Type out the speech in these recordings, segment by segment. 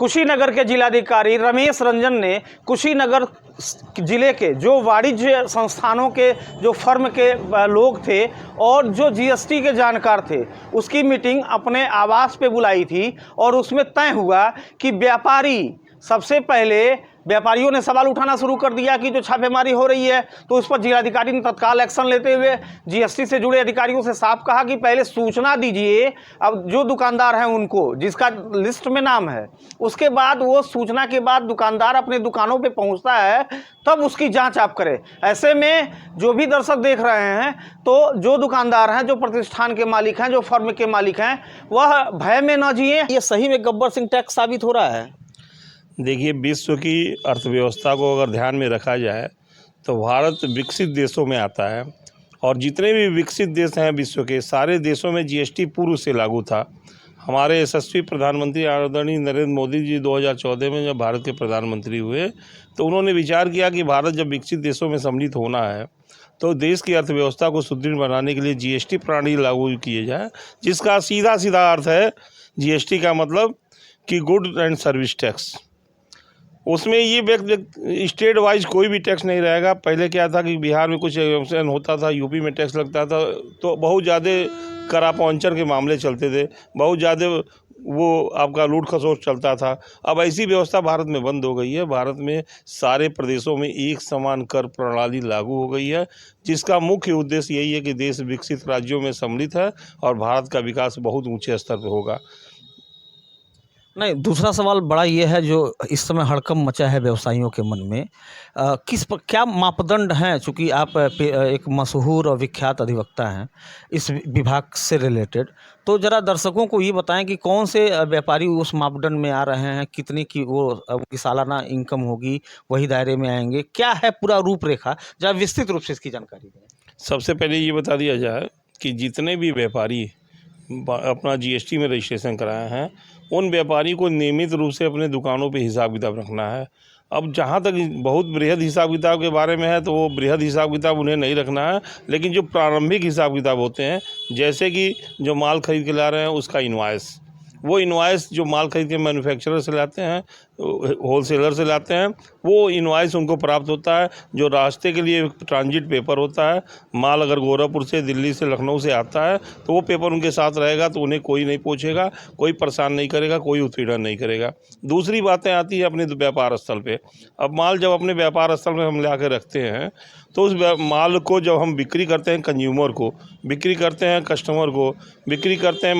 कुशीनगर के जिलाधिकारी रमेश रंजन ने कुशीनगर जिले के जो वाणिज्य संस्थानों के जो फर्म के लोग थे और जो जीएसटी के जानकार थे उसकी मीटिंग अपने आवास पे बुलाई थी और उसमें तय हुआ कि व्यापारी सबसे पहले व्यापारियों ने सवाल उठाना शुरू कर दिया कि जो छापेमारी हो रही है तो उस पर जिलाधिकारी ने तत्काल एक्शन लेते हुए जीएसटी से जुड़े अधिकारियों से साफ कहा कि पहले सूचना दीजिए अब जो दुकानदार हैं उनको जिसका लिस्ट में नाम है, उसके बाद वो सूचना के बाद दुकानदार अपने दुकानों पे पहुंचता है तब उसकी जांच आप करें। ऐसे में जो भी दर्शक देख रहे हैं तो जो दुकानदार हैं, जो प्रतिष्ठान के मालिक हैं, जो फर्म के मालिक हैं, वह भय में न जिए। ये सही में गब्बर सिंह टैक्स साबित हो रहा है। देखिए, विश्व की अर्थव्यवस्था को अगर ध्यान में रखा जाए तो भारत विकसित देशों में आता है और जितने भी विकसित देश हैं विश्व के, सारे देशों में जीएसटी पूर्व से लागू था। हमारे यशस्वी प्रधानमंत्री आदरणीय नरेंद्र मोदी जी 2014 में जब भारत के प्रधानमंत्री हुए तो उन्होंने विचार किया कि भारत जब विकसित देशों में सम्मिलित होना है तो देश की अर्थव्यवस्था को सुदृढ़ बनाने के लिए जीएसटी प्रणाली लागू किए जाए, जिसका सीधा सीधा अर्थ है जीएसटी का मतलब कि गुड एंड सर्विस टैक्स। उसमें ये स्टेट वाइज कोई भी टैक्स नहीं रहेगा। पहले क्या था कि बिहार में कुछ एग्जाम्पशन होता था, यूपी में टैक्स लगता था, तो बहुत ज़्यादा करापौंचर के मामले चलते थे, बहुत ज़्यादा वो आपका लूट खसोट चलता था। अब ऐसी व्यवस्था भारत में बंद हो गई है। भारत में सारे प्रदेशों में एक समान कर प्रणाली लागू हो गई है, जिसका मुख्य उद्देश्य यही है कि देश विकसित राज्यों में सम्मिलित है और भारत का विकास बहुत ऊँचे स्तर पर होगा। नहीं, दूसरा सवाल बड़ा ये है जो इस समय हड़कंप मचा है व्यवसायियों के मन में, क्या मापदंड हैं? चूँकि आप एक मशहूर और विख्यात अधिवक्ता हैं इस विभाग से रिलेटेड, तो ज़रा दर्शकों को ये बताएं कि कौन से व्यापारी उस मापदंड में आ रहे हैं, कितनी की वो उनकी सालाना इनकम होगी, वही दायरे में आएंगे, क्या है पूरा रूपरेखा, जरा विस्तृत रूप से इसकी जानकारी दें। सबसे पहले ये बता दिया जाए कि जितने भी व्यापारी अपना जीएसटी में रजिस्ट्रेशन कराए हैं उन व्यापारी को नियमित रूप से अपने दुकानों पे हिसाब किताब रखना है। अब जहाँ तक बहुत बृहद हिसाब किताब के बारे में है तो वो बृहद हिसाब किताब उन्हें नहीं रखना है, लेकिन जो प्रारंभिक हिसाब किताब होते हैं, जैसे कि जो माल खरीद के ला रहे हैं उसका इनवॉइस, वो इनवॉइस जो माल खरीद के मैन्युफैक्चरर से लाते हैं, होलसेलर से लाते हैं, वो इनवॉइस उनको प्राप्त होता है। जो रास्ते के लिए ट्रांजिट पेपर होता है, माल अगर गोरखपुर से, दिल्ली से, लखनऊ से आता है तो वो पेपर उनके साथ रहेगा, तो उन्हें कोई नहीं पूछेगा, कोई परेशान नहीं करेगा, कोई उत्पीड़न नहीं करेगा। दूसरी बातें आती है अपने व्यापार स्थल पे। अब माल जब अपने व्यापार स्थल में हम ला के रखते हैं तो उस माल को जब हम बिक्री करते हैं, कंज्यूमर को बिक्री करते हैं, कस्टमर को बिक्री करते हैं,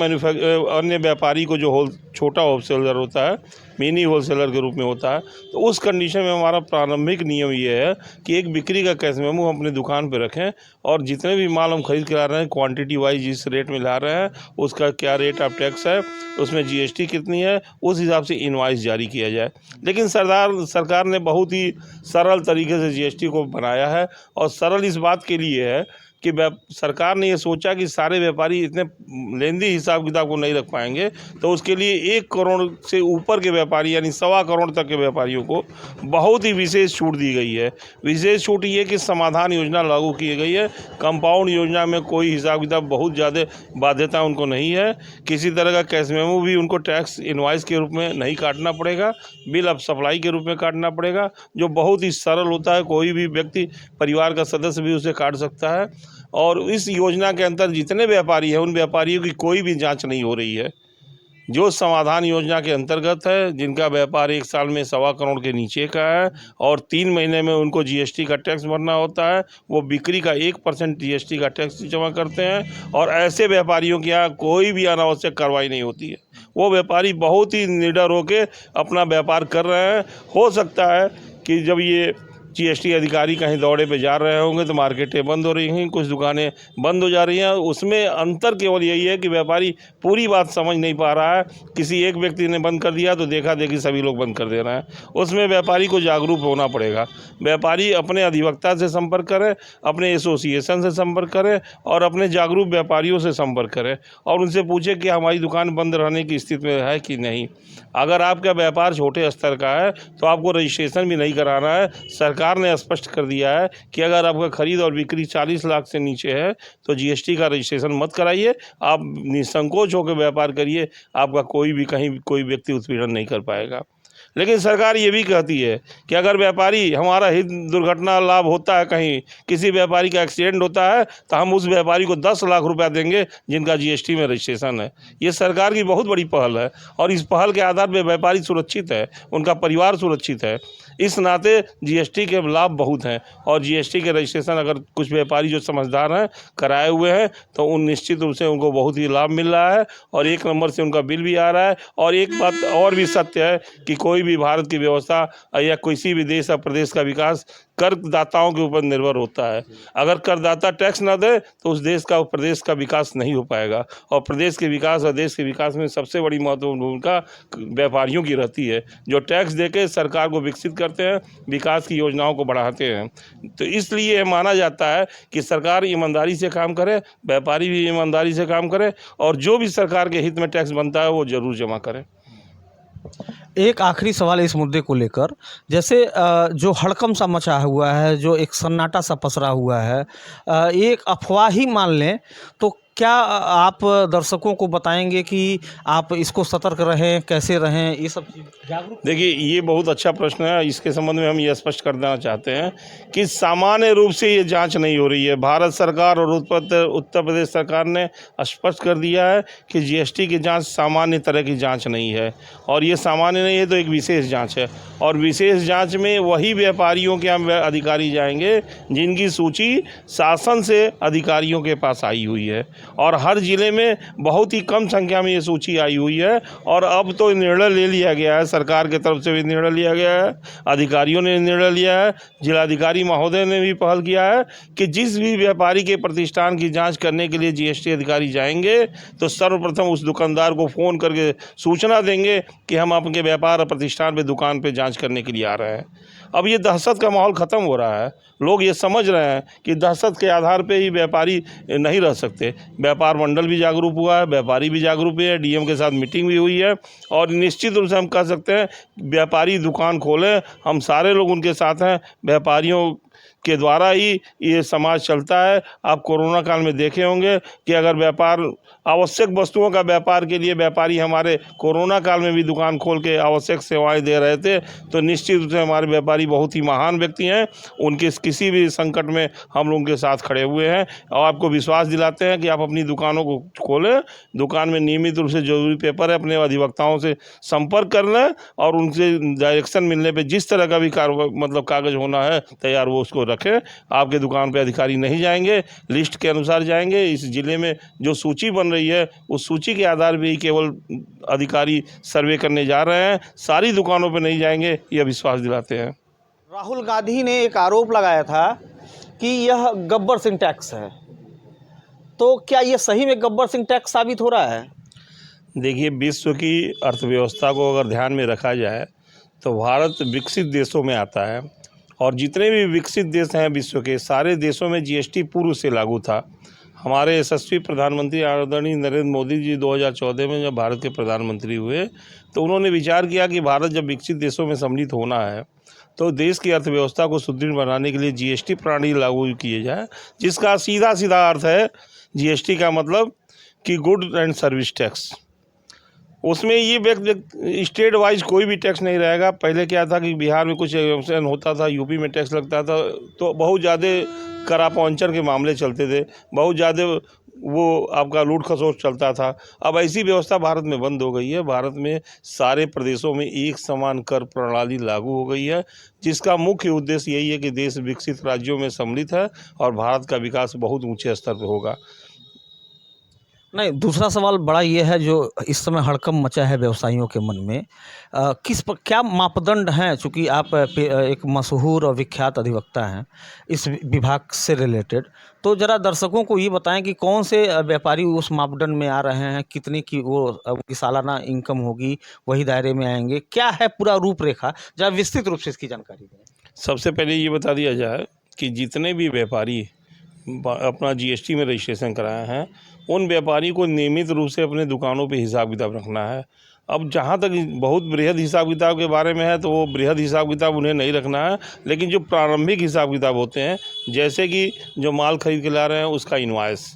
अन्य व्यापारी को जो छोटा होलसेलर होता है, मिनी होलसेलर के रूप में होता है, तो उस कंडीशन में हमारा प्रारंभिक नियम ये है कि एक बिक्री का कैश मेमो हम अपने दुकान पे रखें और जितने भी माल हम खरीद के ला रहे हैं क्वांटिटी वाइज जिस रेट में ला रहे हैं उसका क्या रेट ऑफ टैक्स है, उसमें जीएसटी कितनी है, उस हिसाब से इनवॉइस जारी किया जाए। लेकिन सरकार ने बहुत ही सरल तरीके से जीएसटी को बनाया है और सरल इस बात के लिए है कि सरकार ने ये सोचा कि सारे व्यापारी इतने लेंदी हिसाब किताब को नहीं रख पाएंगे, तो उसके लिए 1 करोड़ से ऊपर के व्यापारी यानी 1.25 करोड़ तक के व्यापारियों को बहुत ही विशेष छूट दी गई है। विशेष छूट ये कि समाधान योजना लागू की गई है। कंपाउंड योजना में कोई हिसाब किताब बहुत ज़्यादा बाध्यता उनको नहीं है। किसी तरह का कैश मेमो भी उनको टैक्स इनवॉइस के रूप में नहीं काटना पड़ेगा, बिल ऑफ सप्लाई के रूप में काटना पड़ेगा, जो बहुत ही सरल होता है। कोई भी व्यक्ति, परिवार का सदस्य भी उसे काट सकता है। और इस योजना के अंतर्गत जितने व्यापारी हैं उन व्यापारियों की कोई भी जांच नहीं हो रही है। जो समाधान योजना के अंतर्गत है, जिनका व्यापार 1 साल में 1.25 करोड़ के नीचे का है और 3 महीने में उनको जीएसटी का टैक्स भरना होता है, वो बिक्री का 1% जीएसटी का टैक्स जमा करते हैं और ऐसे व्यापारियों के यहाँ कोई भी अनावश्यक कार्रवाई नहीं होती है। वो व्यापारी बहुत ही निडर होकर अपना व्यापार कर रहे हैं। हो सकता है कि जब ये जीएसटी अधिकारी कहीं दौड़े पे जा रहे होंगे तो मार्केटें बंद हो रही हैं, कुछ दुकानें बंद हो जा रही हैं। उसमें अंतर केवल यही है कि व्यापारी पूरी बात समझ नहीं पा रहा है। किसी एक व्यक्ति ने बंद कर दिया तो देखा देखी सभी लोग बंद कर दे रहे हैं। उसमें व्यापारी को जागरूक होना पड़ेगा। व्यापारी अपने अधिवक्ता से संपर्क करें, अपने एसोसिएशन से संपर्क करें और अपने जागरूक व्यापारियों से संपर्क करें और उनसे पूछें कि हमारी दुकान बंद रहने की स्थिति में है कि नहीं। अगर आपका व्यापार छोटे स्तर का है तो आपको रजिस्ट्रेशन भी नहीं कराना है। सरकार सरकार ने स्पष्ट कर दिया है कि अगर आपका खरीद और बिक्री 40 लाख से नीचे है तो जीएसटी का रजिस्ट्रेशन मत कराइए, आप निसंकोच होकर व्यापार करिए, आपका कोई भी कहीं कोई व्यक्ति उत्पीड़न नहीं कर पाएगा। लेकिन सरकार ये भी कहती है कि अगर व्यापारी हमारा हित दुर्घटना लाभ होता है, कहीं किसी व्यापारी का एक्सीडेंट होता है तो हम उस व्यापारी को 10 लाख रुपया देंगे जिनका जीएसटी में रजिस्ट्रेशन है। ये सरकार की बहुत बड़ी पहल है और इस पहल के आधार पर व्यापारी सुरक्षित है, उनका परिवार सुरक्षित है। इस नाते जीएसटी के लाभ बहुत हैं और जीएसटी के रजिस्ट्रेशन अगर कुछ व्यापारी जो समझदार हैं कराए हुए हैं तो उन निश्चित रूप से उनको बहुत ही लाभ मिल रहा है और एक नंबर से उनका बिल भी आ रहा है। और एक बात और भी सत्य है कि कोई भी भारत की व्यवस्था या किसी भी देश या प्रदेश का विकास करदाताओं के ऊपर निर्भर होता है। अगर करदाता टैक्स ना दे तो उस देश का प्रदेश का विकास नहीं हो पाएगा और प्रदेश के विकास और देश के विकास में सबसे बड़ी महत्वपूर्ण भूमिका व्यापारियों की रहती है, जो टैक्स देके सरकार को विकसित करते हैं, विकास की योजनाओं को बढ़ाते हैं। तो इसलिए माना जाता है कि सरकार ईमानदारी से काम करे, व्यापारी भी ईमानदारी से काम करे और जो भी सरकार के हित में टैक्स बनता है वो ज़रूर जमा करें। एक आखिरी सवाल इस मुद्दे को लेकर, जैसे जो हड़कंप सा मचा हुआ है, जो एक सन्नाटा सा पसरा हुआ है, एक अफवाह ही मान लें तो क्या आप दर्शकों को बताएंगे कि आप इसको सतर्क रहें, कैसे रहें, ये सब जागरूक? देखिए, ये बहुत अच्छा प्रश्न है। इसके संबंध में हम ये स्पष्ट कर देना चाहते हैं कि सामान्य रूप से ये जांच नहीं हो रही है। भारत सरकार और उत्तर प्रदेश सरकार ने स्पष्ट कर दिया है कि जीएसटी की जांच सामान्य तरह की जांच नहीं है और ये सामान्य नहीं है तो एक विशेष जांच है और विशेष जांच में वही व्यापारियों के हम अधिकारी जाएंगे जिनकी सूची शासन से अधिकारियों के पास आई हुई है और हर ज़िले में बहुत ही कम संख्या में ये सूची आई हुई है। और अब तो निर्णय ले लिया गया है, सरकार की तरफ से भी निर्णय लिया गया है, अधिकारियों ने निर्णय लिया है, जिलाधिकारी महोदय ने भी पहल किया है कि जिस भी व्यापारी के प्रतिष्ठान की जांच करने के लिए जीएसटी अधिकारी जाएंगे तो सर्वप्रथम उस दुकानदार को फ़ोन करके सूचना देंगे कि हम आपके व्यापार और प्रतिष्ठान पे दुकान पे जांच करने के लिए आ रहे हैं। अब ये दहशत का माहौल ख़त्म हो रहा है, लोग ये समझ रहे हैं कि दहशत के आधार पे ही व्यापारी नहीं रह सकते। व्यापार मंडल भी जागरूक हुआ है, व्यापारी भी जागरूक हुए हैं, डीएम के साथ मीटिंग भी हुई है और निश्चित रूप से हम कह सकते हैं व्यापारी दुकान खोलें, हम सारे लोग उनके साथ हैं। व्यापारियों के द्वारा ही ये समाज चलता है। आप कोरोना काल में देखे होंगे कि अगर व्यापार आवश्यक वस्तुओं का व्यापार के लिए व्यापारी हमारे कोरोना काल में भी दुकान खोल के आवश्यक सेवाएं दे रहे थे तो निश्चित रूप से हमारे व्यापारी बहुत ही महान व्यक्ति हैं। उनके किसी भी संकट में हम लोगों के साथ खड़े हुए हैं और आपको विश्वास दिलाते हैं कि आप अपनी दुकानों को खोलें, दुकान में नियमित रूप से जरूरी पेपर है, अपने अधिवक्ताओं से संपर्क कर लें और उनसे डायरेक्शन मिलने पर जिस तरह का भी कागज़ होना है तैयार वो उसको रखें। आपके दुकान पे अधिकारी नहीं जाएंगे, लिस्ट के अनुसार जाएंगे। इस जिले में जो सूची बन रही है उस सूची के आधार पे ही केवल अधिकारी सर्वे करने जा रहे हैं, सारी दुकानों पे नहीं जाएंगे, यह विश्वास दिलाते हैं। राहुल गांधी ने एक आरोप लगाया था कि यह गब्बर सिंह टैक्स है, तो क्या यह सही में गब्बर सिंह टैक्स साबित हो रहा है? देखिए, विश्व की अर्थव्यवस्था को अगर ध्यान में रखा जाए तो भारत विकसित देशों में आता है और जितने भी विकसित देश हैं विश्व के, सारे देशों में जीएसटी पूर्व से लागू था। हमारे यशस्वी प्रधानमंत्री आदरणीय नरेंद्र मोदी जी 2014 में जब भारत के प्रधानमंत्री हुए तो उन्होंने विचार किया कि भारत जब विकसित देशों में सम्मिलित होना है तो देश की अर्थव्यवस्था को सुदृढ़ बनाने के लिए जीएसटी प्रणाली लागू किए जाए, जिसका सीधा सीधा अर्थ है जीएसटी का मतलब कि गुड एंड सर्विस टैक्स। उसमें ये स्टेट वाइज कोई भी टैक्स नहीं रहेगा। पहले क्या था कि बिहार में कुछ एग्जाम्पशन होता था, यूपी में टैक्स लगता था तो बहुत ज़्यादा करापौंचन के मामले चलते थे, बहुत ज़्यादा वो आपका लूट खसोट चलता था। अब ऐसी व्यवस्था भारत में बंद हो गई है। भारत में सारे प्रदेशों में एक समान कर प्रणाली लागू हो गई है, जिसका मुख्य उद्देश्य यही है कि देश विकसित राज्यों में सम्मिलित है और भारत का विकास बहुत ऊँचे स्तर पर होगा। नहीं, दूसरा सवाल बड़ा ये है जो इस समय हड़कंप मचा है व्यवसायियों के मन में, क्या मापदंड हैं? चूँकि आप एक मशहूर और विख्यात अधिवक्ता हैं इस विभाग से रिलेटेड, तो ज़रा दर्शकों को ये बताएं कि कौन से व्यापारी उस मापदंड में आ रहे हैं, कितने की वो उनकी सालाना इनकम होगी, वही दायरे में आएंगे, क्या है पूरा रूपरेखा, जरा विस्तृत रूप से इसकी जानकारी दें। सबसे पहले ये बता दिया जाए कि जितने भी व्यापारी अपना जीएसटी में रजिस्ट्रेशन कराए हैं उन व्यापारी को नियमित रूप से अपने दुकानों पे हिसाब किताब रखना है। अब जहाँ तक बहुत बृहद हिसाब किताब के बारे में है तो वो बृहद हिसाब किताब उन्हें नहीं रखना है, लेकिन जो प्रारंभिक हिसाब किताब होते हैं, जैसे कि जो माल खरीद के ला रहे हैं उसका इनवॉइस,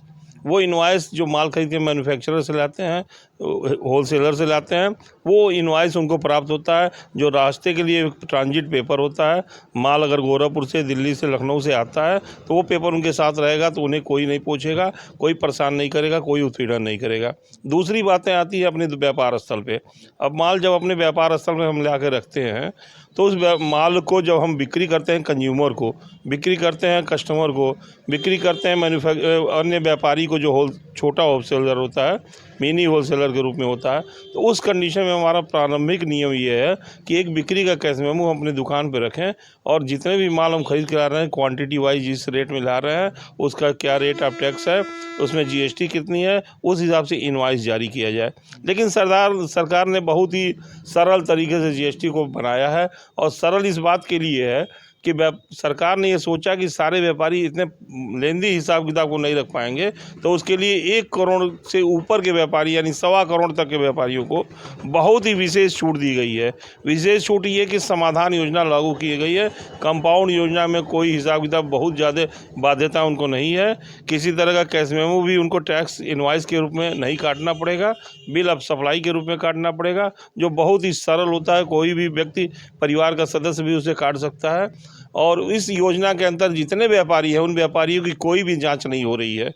वो इनवॉइस जो माल खरीद के मैन्युफैक्चरर से लाते हैं, होलसेलर से लाते हैं, वो इनवॉइस उनको प्राप्त होता है। जो रास्ते के लिए ट्रांजिट पेपर होता है, माल अगर गोरखपुर से, दिल्ली से, लखनऊ से आता है तो वो पेपर उनके साथ रहेगा, तो उन्हें कोई नहीं पूछेगा, कोई परेशान नहीं करेगा, कोई उत्पीड़न नहीं करेगा। दूसरी बातें आती है अपने व्यापार स्थल पे। अब माल जब अपने व्यापार स्थल में हम ला के रखते हैं तो उस माल को जब हम बिक्री करते हैं, कंज्यूमर को बिक्री करते हैं, कस्टमर को बिक्री करते हैं, अन्य व्यापारी को जो छोटा होलसेलर होता है, मिनी होलसेलर के रूप में होता है, तो उस कंडीशन में हमारा प्रारंभिक नियम ये है कि एक बिक्री का कैश मेमो हम अपनी दुकान पे रखें और जितने भी माल हम खरीद के ला रहे हैं, क्वांटिटी वाइज जिस रेट में ला रहे हैं उसका क्या रेट ऑफ टैक्स है, उसमें जीएसटी कितनी है, उस हिसाब से इनवॉइस जारी किया जाए। लेकिन सरकार ने बहुत ही सरल तरीके से जीएसटी को बनाया है, और सरल इस बात के लिए है कि सरकार ने ये सोचा कि सारे व्यापारी इतने लेंदी हिसाब किताब को नहीं रख पाएंगे, तो उसके लिए 1 करोड़ से ऊपर के व्यापारी यानी 1.25 करोड़ तक के व्यापारियों को बहुत ही विशेष छूट दी गई है। विशेष छूट ये कि समाधान योजना लागू की गई है। कंपाउंड योजना में कोई हिसाब किताब बहुत ज़्यादा बाध्यता उनको नहीं है। किसी तरह का कैश मेमो भी उनको टैक्स इनवॉइस के रूप में नहीं काटना पड़ेगा, बिल ऑफ सप्लाई के रूप में काटना पड़ेगा, जो बहुत ही सरल होता है। कोई भी व्यक्ति, परिवार का सदस्य भी उसे काट सकता है। और इस योजना के अंतर्गत जितने व्यापारी हैं उन व्यापारियों की कोई भी जांच नहीं हो रही है।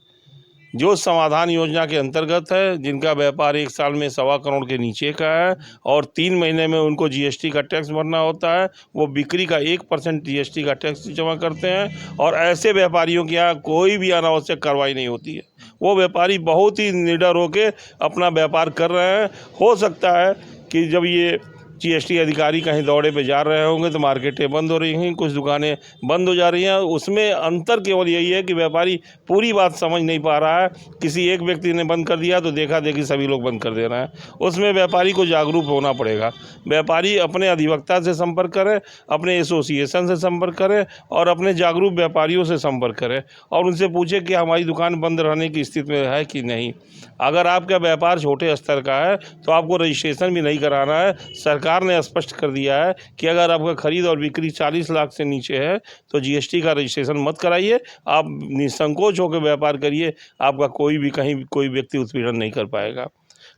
जो समाधान योजना के अंतर्गत है, जिनका व्यापार 1 साल में 1.25 करोड़ के नीचे का है और 3 महीने में उनको जीएसटी का टैक्स भरना होता है, वो बिक्री का 1% जीएसटी का टैक्स जमा करते हैं। और ऐसे व्यापारियों के यहाँ कोई भी अनावश्यक कार्रवाई नहीं होती है। वो व्यापारी बहुत ही निडर होकर अपना व्यापार कर रहे हैं। हो सकता है कि जब ये जीएसटी अधिकारी कहीं दौरे पे जा रहे होंगे तो मार्केटें बंद हो रही हैं, कुछ दुकानें बंद हो जा रही हैं। उसमें अंतर केवल यही है कि व्यापारी पूरी बात समझ नहीं पा रहा है। किसी एक व्यक्ति ने बंद कर दिया तो देखा देखी सभी लोग बंद कर दे रहे हैं। उसमें व्यापारी को जागरूक होना पड़ेगा। व्यापारी अपने अधिवक्ता से संपर्क करें, अपने एसोसिएशन से संपर्क करें और अपने जागरूक व्यापारियों से संपर्क करें और उनसे पूछें कि हमारी दुकान बंद रहने की स्थिति में है कि नहीं। अगर आपका व्यापार छोटे स्तर का है तो आपको रजिस्ट्रेशन भी नहीं कराना है। सरकार ने स्पष्ट कर दिया है कि अगर आपका खरीद और बिक्री 40 लाख से नीचे है तो जीएसटी का रजिस्ट्रेशन मत कराइए, आप निसंकोच होकर व्यापार करिए, आपका कोई भी कहीं कोई व्यक्ति उत्पीड़न नहीं कर पाएगा।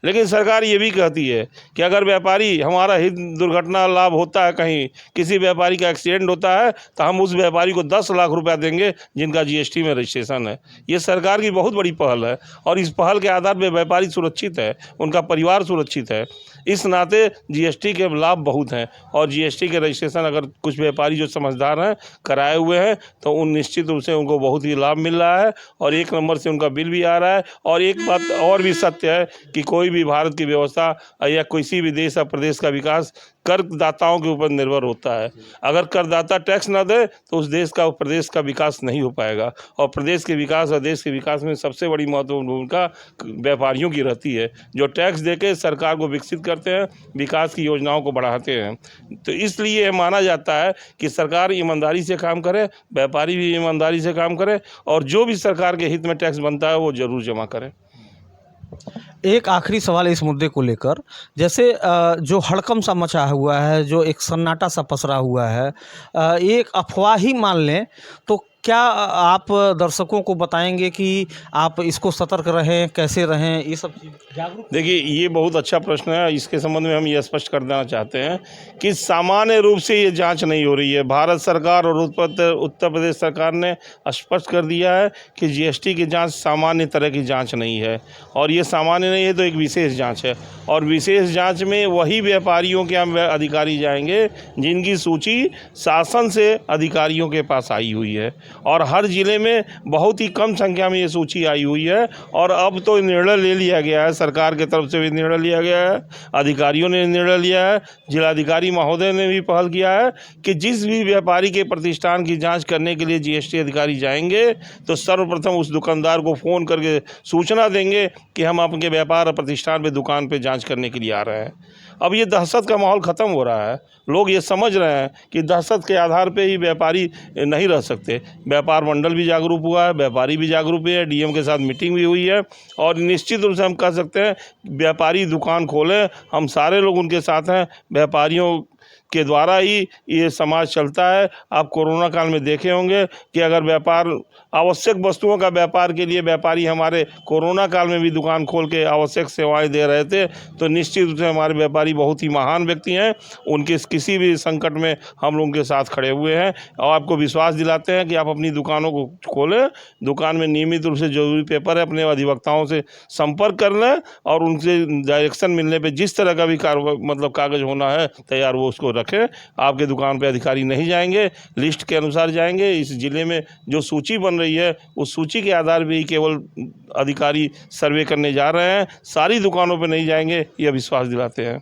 लेकिन सरकार ये भी कहती है कि अगर व्यापारी, हमारा हित दुर्घटना लाभ होता है, कहीं किसी व्यापारी का एक्सीडेंट होता है तो हम उस व्यापारी को 10 लाख रुपया देंगे जिनका जीएसटी में रजिस्ट्रेशन है। ये सरकार की बहुत बड़ी पहल है और इस पहल के आधार पर व्यापारी सुरक्षित है, उनका परिवार सुरक्षित है। इस नाते जीएसटी के लाभ बहुत हैं और जीएसटी के रजिस्ट्रेशन अगर कुछ व्यापारी जो समझदार हैं कराए हुए हैं तो उन निश्चित रूप से उनको बहुत ही लाभ मिल रहा है और 1 नंबर से उनका बिल भी आ रहा है। और एक बात और भी सत्य है कि कोई भी भारत की व्यवस्था या किसी भी देश या प्रदेश का विकास करदाताओं के ऊपर निर्भर होता है। अगर करदाता टैक्स ना दे तो उस देश का, प्रदेश का विकास नहीं हो पाएगा। और प्रदेश के विकास और देश के विकास में सबसे बड़ी महत्वपूर्ण भूमिका व्यापारियों की रहती है, जो टैक्स देके सरकार को विकसित करते हैं, विकास की योजनाओं को बढ़ाते हैं। तो इसलिए माना जाता है कि सरकार ईमानदारी से काम करे, व्यापारी भी ईमानदारी से काम करे और जो भी सरकार के हित में टैक्स बनता है वो जरूर जमा करें। एक आखिरी सवाल इस मुद्दे को लेकर, जैसे जो हड़कंप सा मचा हुआ है, जो एक सन्नाटा सा पसरा हुआ है, एक अफवाह ही मान लें, तो क्या आप दर्शकों को बताएंगे कि आप इसको सतर्क रहें, कैसे रहें, ये सब चीज़ जागरूक? देखिए, ये बहुत अच्छा प्रश्न है। इसके संबंध में हम ये स्पष्ट कर देना चाहते हैं कि सामान्य रूप से ये जांच नहीं हो रही है। भारत सरकार और उत्तर प्रदेश सरकार ने स्पष्ट कर दिया है कि जीएसटी की जांच सामान्य तरह की जांच नहीं है और ये सामान्य नहीं है तो एक विशेष जांच है। और विशेष जांच में वही व्यापारियों के यहाँ अधिकारी जाएंगे जिनकी सूची शासन से अधिकारियों के पास आई हुई है। और हर ज़िले में बहुत ही कम संख्या में ये सूची आई हुई है। और अब तो निर्णय ले लिया गया है, सरकार की तरफ से भी निर्णय लिया गया है, अधिकारियों ने निर्णय लिया है, जिलाधिकारी महोदय ने भी पहल किया है कि जिस भी व्यापारी के प्रतिष्ठान की जांच करने के लिए जीएसटी अधिकारी जाएंगे तो सर्वप्रथम उस दुकानदार को फ़ोन करके सूचना देंगे कि हम आपके व्यापार और प्रतिष्ठान पर, दुकान पर जाँच करने के लिए आ रहे हैं। अब ये दहशत का माहौल ख़त्म हो रहा है। लोग ये समझ रहे हैं कि दहशत के आधार पे ही व्यापारी नहीं रह सकते। व्यापार मंडल भी जागरूक हुआ है, व्यापारी भी जागरूक हुए हैं, डीएम के साथ मीटिंग भी हुई है और निश्चित रूप से हम कह सकते हैं व्यापारी दुकान खोलें, हम सारे लोग उनके साथ हैं। व्यापारियों के द्वारा ही ये समाज चलता है। आप कोरोना काल में देखे होंगे कि अगर व्यापार आवश्यक वस्तुओं का व्यापार के लिए व्यापारी हमारे कोरोना काल में भी दुकान खोल के आवश्यक सेवाएं दे रहे थे, तो निश्चित रूप से हमारे व्यापारी बहुत ही महान व्यक्ति हैं। उनके किसी भी संकट में हम लोग उनके साथ खड़े हुए हैं और आपको विश्वास दिलाते हैं कि आप अपनी दुकानों को खोलें, दुकान में नियमित रूप से जरूरी पेपर है, अपने अधिवक्ताओं से संपर्क कर लें और उनसे डायरेक्शन मिलने पर जिस तरह का भी कागज़ होना है तैयार वो उसको रखें। आपके दुकान पे अधिकारी नहीं जाएंगे, लिस्ट के अनुसार जाएंगे। इस ज़िले में जो सूची बन रही है उस सूची के आधार पे ही केवल अधिकारी सर्वे करने जा रहे हैं, सारी दुकानों पे नहीं जाएंगे, यह विश्वास दिलाते हैं।